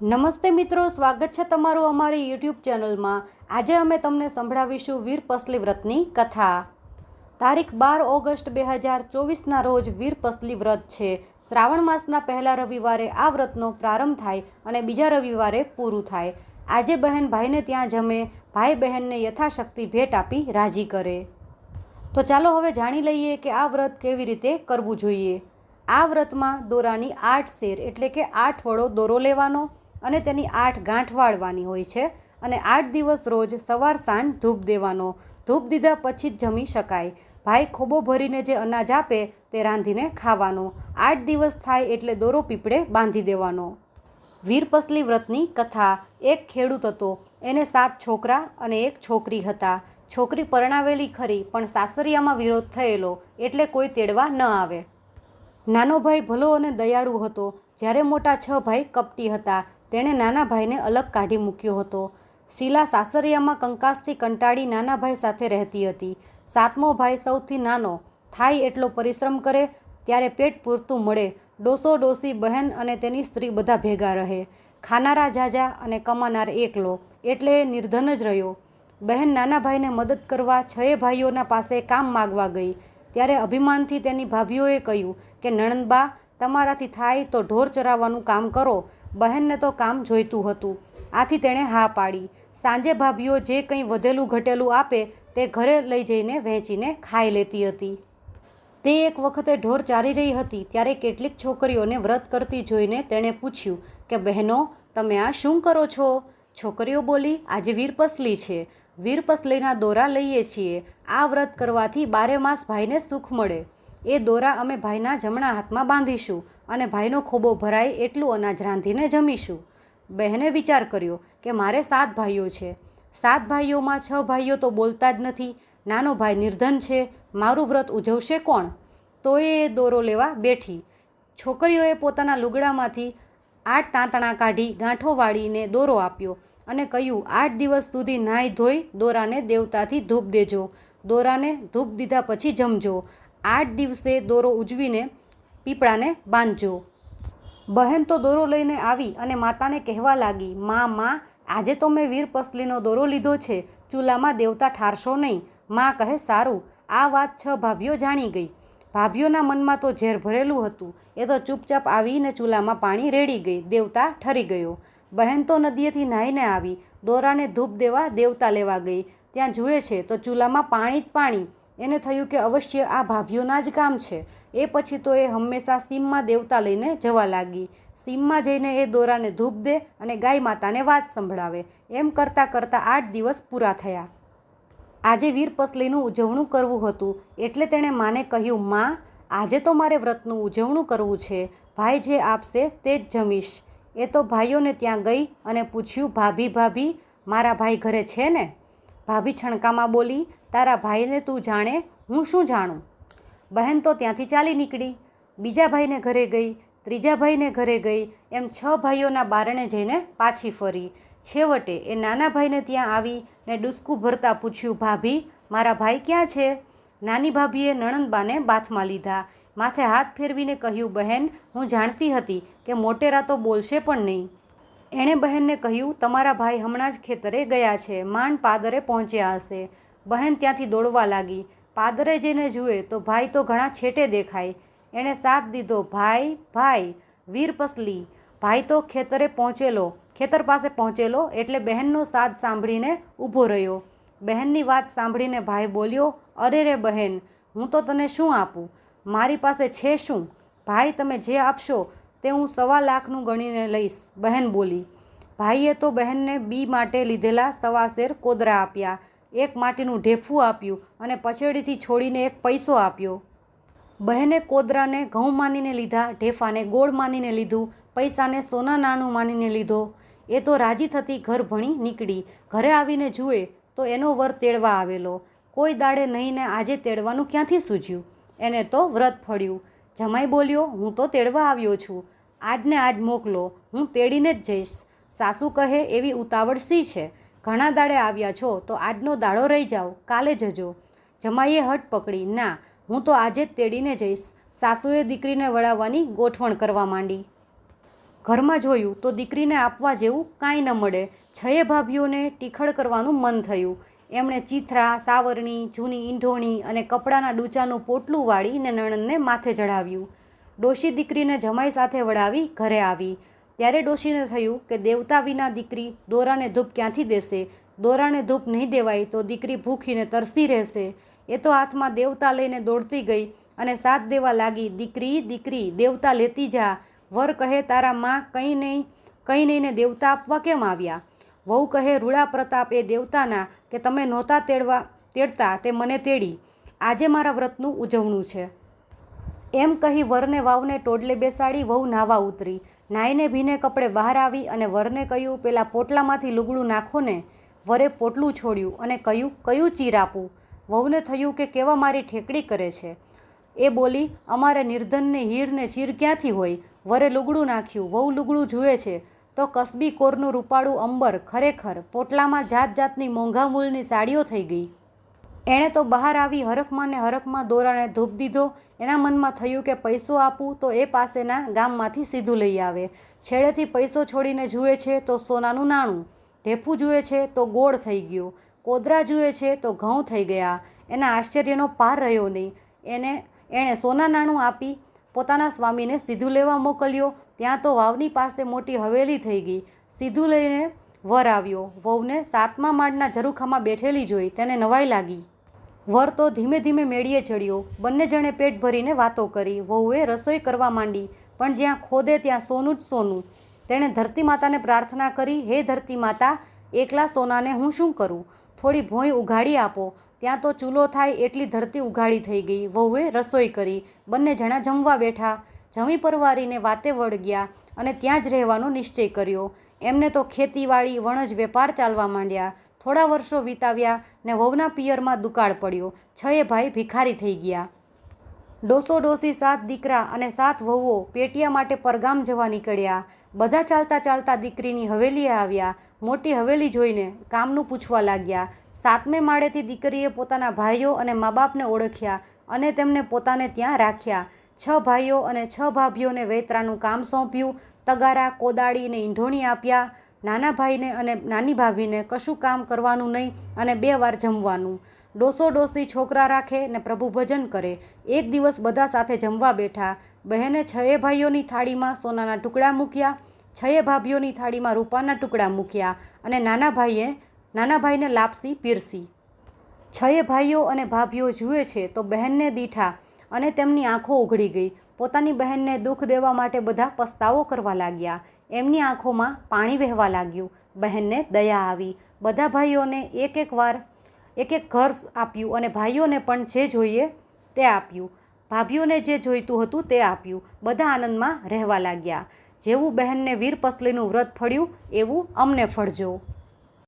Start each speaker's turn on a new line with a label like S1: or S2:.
S1: નમસ્તે મિત્રો, સ્વાગત છે તમારું અમારી યુટ્યુબ ચેનલમાં। આજે અમે તમને સંભળાવીશું વીરપસલી વ્રતની કથા। તારીખ 12 ઓગસ્ટ 2024ના રોજ વીરપસલી વ્રત છે। શ્રાવણ માસના પહેલા રવિવારે આ વ્રતનો પ્રારંભ થાય અને બીજા રવિવારે પૂરું થાય। આજે બહેન ભાઈને ત્યાં જમે, ભાઈ બહેનને યથાશક્તિ ભેટ આપી રાજી કરે। તો ચાલો હવે જાણી લઈએ કે આ વ્રત કેવી રીતે કરવું જોઈએ। આ વ્રતમાં દોરાની 8 શેર એટલે કે 8 વડો દોરો લેવાનો અને તેની 8 ગાંઠ વાળવાની હોય છે અને 8 દિવસ રોજ સવાર સાંજ ધૂપ દેવાનો। ધૂપ દીધા પછી જ જમી શકાય। ભાઈ ખોબો ભરીને જે અનાજ આપે તે રાંધીને ખાવાનો। 8 દિવસ થાય એટલે દોરો પીપળે બાંધી દેવાનો। વીરપસલી વ્રતની કથા। એક ખેડૂત હતો, એને 7 છોકરા અને 1 છોકરી હતા। છોકરી પરણાવેલી ખરી, પણ સાસરિયામાં વિરોધ થયેલો એટલે કોઈ તેડવા ન આવે। નાનો ભાઈ ભલો અને દયાળુ હતો, જ્યારે મોટા 6 ભાઈ કપટી હતા। તેણે નાના ભાઈને અલગ કાઢી મૂક્યો હતો। શીલા સાસરિયામાં કંકાસથી કંટાળી નાના ભાઈ સાથે રહેતી હતી। 7મો ભાઈ સૌથી નાનો, થાય એટલો પરિશ્રમ કરે ત્યારે પેટ પૂરતું મળે। ડોસો ડોસી બહેન અને તેની સ્ત્રી બધા ભેગા રહે। ખાનારા ઝાઝા અને કમાનાર એકલો, એટલે એ નિર્ધન જ રહ્યો। બહેન નાના ભાઈને મદદ કરવા 6 ભાઈઓના પાસે કામ માગવા ગઈ ત્યારે અભિમાનથી તેની ભાભીઓએ કહ્યું કે નણંદબા, તમારાથી થાય તો ઢોર ચરાવવાનું કામ કરો। બહેનને તો કામ જોઈતું હતું, આથી તેણે હા પાડી। સાંજે ભાભીઓ જે કંઈ વધેલું ઘટેલું આપે તે ઘરે લઈ જઈને વહેંચીને ખાઈ લેતી હતી। તે એક વખતે ઢોર ચારી રહી હતી ત્યારે કેટલીક છોકરીઓને વ્રત કરતી જોઈને તેણે પૂછ્યું કે બહેનો, તમે આ શું કરો છો? છોકરીઓ બોલી, આજે વીરપસલી છે, વીરપસલીના દોરા લઈએ છીએ। આ વ્રત કરવાથી 12 માસ ભાઈને સુખ મળે। એ દોરા અમે ભાઈના જમણા હાથમાં બાંધીશું અને ભાઈનો ખોબો ભરાય એટલું અનાજ રાંધીને જમીશું। બહેને વિચાર કર્યો કે મારે 7 ભાઈઓ છે, 7 ભાઈઓમાં 6 ભાઈઓ તો બોલતા જ નથી, નાનો ભાઈ નિર્ધન છે, મારું વ્રત ઉજવશે કોણ? તોય એ દોરો લેવા બેઠી। છોકરીઓએ પોતાના લુગડામાંથી 8 તાંતણા કાઢી ગાંઠો વાળીને દોરો આપ્યો અને કહ્યું, 8 દિવસ સુધી નાહી ધોઈ દોરાને દેવતાથી ધૂપ દેજો, દોરાને ધૂપ દીધા પછી જમજો, 8 દિવસે દોરો ઉજવીને પીપળાને બાંધજો। બહેન તો દોરો લઈને આવી અને માતાને કહેવા લાગી, માં, આજે તો મેં વીરપસલીનો દોરો લીધો છે, ચૂલામાં દેવતા ઠારશો નહીં। માં કહે, સારું। આ વાત 6 ભાભીઓ જાણી ગઈ। ભાભીઓના મનમાં તો ઝેર ભરેલું હતું, એ તો ચૂપચાપ આવીને ચૂલામાં પાણી રેડી ગઈ, દેવતા ઠરી ગયો। બહેન તો નદીએથી નાહીને આવી, દોરાને ધૂપ દેવા દેવતા લેવા ગઈ, ત્યાં જુએ છે તો ચૂલામાં પાણી જ પાણી। એને થયું કે અવશ્ય આ ભાભીઓના જ કામ છે। એ પછી તો એ હંમેશા સીમમાં દેવતા લઈને જવા લાગી। સીમમાં જઈને એ દોરાને ધૂપ દે અને ગાય માતાને વાત સંભળાવે। એમ કરતાં કરતાં 8 દિવસ પૂરા થયા। આજે વીરપસલીનું ઉજવણું કરવું હતું એટલે તેણે માને કહ્યું, માં, આજે તો મારે વ્રતનું ઉજવણું કરવું છે, ભાઈ જે આપશે તે જ જમીશ। એ તો ભાઈઓને ત્યાં ગઈ અને પૂછ્યું, ભાભી, મારા ભાઈ ઘરે છે ને? ભાભી છણકામાં બોલી, તારા ભાઈને તું જાણે, હું શું જાણું? બહેન તો ત્યાંથી ચાલી નીકળી, બીજા ભાઈને ઘરે ગઈ, ત્રીજા ભાઈને ઘરે ગઈ, એમ 6 ભાઈઓના બારણે જઈને પાછી ફરી। છેવટે એ નાના ભાઈને ત્યાં આવી ને ડૂસકું ભરતા પૂછ્યું, ભાભી, મારા ભાઈ ક્યાં છે? નાની ભાભીએ નણંદબાને બાથમાં લીધા, માથે હાથ ફેરવીને કહ્યું, બહેન, હું જાણતી હતી કે મોટેરા તો બોલશે પણ નહીં। એણે બહેનને કહ્યું, તમારા ભાઈ હમણાં જ ખેતરે ગયા છે, માંડ પાદરે પહોંચ્યા હશે। બહેન ત્યાંથી દોડવા લાગી, પાદરે જઈને જુએ તો ભાઈ તો ઘણા છેટે દેખાય। એણે સાથ દીધો, ભાઈ, વીરપસલી। ભાઈ તો ખેતર પાસે પહોંચેલો એટલે બહેનનો સાદ સાંભળીને ઊભો રહ્યો। બહેનની વાત સાંભળીને ભાઈ બોલ્યો, અરે રે બહેન, હું તો તને શું આપું? મારી પાસે છે શું? ભાઈ, તમે જે આપશો તે હું 1.25 લાખનું ગણીને લઈશ, બહેન બોલી। ભાઈએ તો બહેનને બી માટે લીધેલા 1.25 શેર કોદરા આપ્યા, 1 માટીનું ઢેફું આપ્યું અને પછેડીથી છોડીને 1 પૈસો આપ્યો। બહેને કોદરાને ઘઉં માનીને લીધા, ઢેફાને ગોળ માનીને લીધું, પૈસાને સોના નાણું માનીને લીધો। એ તો રાજી થતી ઘર ભણી નીકળી। ઘરે આવીને જુએ તો એનો વર તેડવા આવેલો। કોઈ દાડે નહીં ને આજે તેડવાનું ક્યાંથી સૂઝ્યું? એને તો વ્રત ફળ્યું। જમાઈ બોલ્યો, હું તો તેડવા આવ્યો છું, આજને આજ મોકલો, હું તેડીને જ જઈશ। સાસુ કહે, એવી ઉતાવળ શી છે? ઘણા દાડે આવ્યા છો તો આજનો દાડો રહી જાઓ, કાલે જજો। જમાઈએ હઠ પકડી, ના, હું તો આજે જ તેડીને જઈશ। સાસુએ દીકરીને વળાવવાની ગોઠવણ કરવા માંડી। ઘરમાં જોયું તો દીકરીને આપવા જેવું કાંઈ ન મળે. 6 ભાભીઓને ટીખળ કરવાનું મન થયું. એમણે ચીથરા, સાવરણી, જૂની ઈંઢોણી અને કપડાના ડૂચાનું પોટલું વાળીને નણંદને માથે ચડાવ્યું. ડોશી દીકરીને જમાઈ સાથે વળાવી ઘરે આવી. ત્યારે ડોશીને થયું કે દેવતા વિના દીકરી દોરાને ધૂપ ક્યાંથી દેશે? દોરાને ધૂપ નહીં દેવાય તો દીકરી ભૂખીને તરસી રહેશે. એ તો હાથમાં દેવતા લઈને દોડતી ગઈ અને સાથ દેવા લાગી, દીકરી દીકરી દેવતા લેતી જા. વર કહે, તારા માં કંઈ નહીં ને દેવતા આપવા કેમ આવ્યા? વહુ કહે, રૂડા પ્રતાપ એ દેવતાના કે તમે નહોતા તેડતા તે મને તેડી. આજે મારા વ્રતનું ઉજવણું છે. એમ કહી વરને વાવને ટોડલે બેસાડી વહુ નાહવા ઉતરી. નાઈને ભીને કપડે બહાર આવી અને વરને કહ્યું, પેલા પોટલામાંથી લુગડું નાખો ને. વરે પોટલું છોડ્યું અને કહ્યું, કયું ચીર આપું? વહુને થયું કે કેવા મારી ઠેકડી કરે છે. એ બોલી, અમારે નિર્ધનને હીરને ચીર ક્યાંથી હોય? વરે લુગડું નાખ્યું. વહુ લુગડું જુએ છે તો કસબી કોરનું રૂપાળું અંબર ખરેખર પોટલામાં જાત જાતની મોંઘા મૂલની સાડીઓ થઈ ગઈ. એણે તો બહાર આવી હરખમાં ને હરખમાં દોરાને ધૂપ દીધો. એના મનમાં થયું કે પૈસો આપું તો એ પાસેના ગામમાંથી સીધું લઈ આવે. છેડેથી પૈસો છોડીને જુએ છે તો સોનાનું નાણું. ઢેફું જુએ છે તો ગોળ થઈ ગયો. કોદરા જુએ છે તો ઘઉં થઈ ગયા. એના આશ્ચર્યનો પાર રહ્યો નહીં. એણે સોના નાણું આપી પોતાના સ્વામીને સીધું લેવા મોકલ્યો. ત્યાં તો વાવની પાસે મોટી હવેલી થઈ ગઈ. સીધું લઈને વર આવ્યો. વહુને 7મા માળના ઝરૂખામાં બેઠેલી જોઈ તેને નવાઈ લાગી. વર તો ધીમે ધીમે મેળીએ ચડ્યો. બંને જણે પેટ ભરીને વાતો કરી. વહુએ રસોઈ કરવા માંડી, પણ જ્યાં ખોદે ત્યાં સોનું જ સોનું. તેણે ધરતી માતાને પ્રાર્થના કરી, હે ધરતી માતા, એકલા સોનાને હું શું કરું? થોડી ભોંય ઉઘાડી આપો. ત્યાં તો ચૂલો થાય એટલી ધરતી ઉઘાડી થઈ ગઈ. વહુએ રસોઈ કરી. બંને જણા જમવા બેઠા. જમી પરવારીને વાતે વળગ્યા અને ત્યાં જ રહેવાનો નિશ્ચય કર્યો. એમને તો ખેતીવાડી વણજ વેપાર ચાલવા માંડ્યા. થોડા વર્ષો વિતાવ્યા ને વહુના પિયરમાં દુકાળ પડ્યો. 6 ભાઈ ભિખારી થઈ ગયા. ડોસો ડોસી 7 દીકરા અને 7 વહુઓ પેટિયા માટે પરગામ જવા નીકળ્યા. બધા ચાલતા ચાલતા દીકરીની હવેલીએ આવ્યા. મોટી હવેલી જોઈને કામનું પૂછવા લાગ્યા. 7મે માળેથી દીકરીએ પોતાના ભાઈઓ અને મા બાપને ઓળખ્યા અને તેમને પોતાને ત્યાં રાખ્યા. 6 ભાઈઓ અને 6 ભાભીઓને વેતરાનું કામ સોંપ્યું. તગારા, કોદાળી ને ઈંઢોણી આપ્યા. નાના ભાઈને અને નાની ભાભીને કશું કામ કરવાનું નહીં અને 2 વાર જમવાનું. ડોસો ડોસી છોકરા રાખે ને પ્રભુ ભજન કરે. એક દિવસ બધા સાથે જમવા બેઠા. બહેને 6 ભાઈઓની થાળીમાં સોનાના ટુકડા મૂક્યા, 6 ભાભીઓની થાળીમાં રૂપાના ટુકડા મૂક્યા અને નાના ભાઈને લાપસી પીરસી. 6 ભાઈઓ અને ભાભીઓ જુએ છે તો બહેનને દીઠા અને તેમની આંખો ઉઘડી ગઈ. પોતાની બહેનને દુઃખ દેવા માટે બધા પસ્તાવો કરવા લાગ્યા. એમની આંખોમાં પાણી વહેવા લાગ્યું. બહેનને દયા આવી. બધા ભાઈઓને એક એક ઘર આપ્યું અને ભાઈઓને પણ જે જોઈએ તે આપ્યું. ભાભીઓને જે જોઈતું હતું તે આપ્યું. બધા આનંદમાં રહેવા લાગ્યા. જેવું બહેનને વીરપસલીનું વ્રત ફળ્યું એવું અમને ફળજો.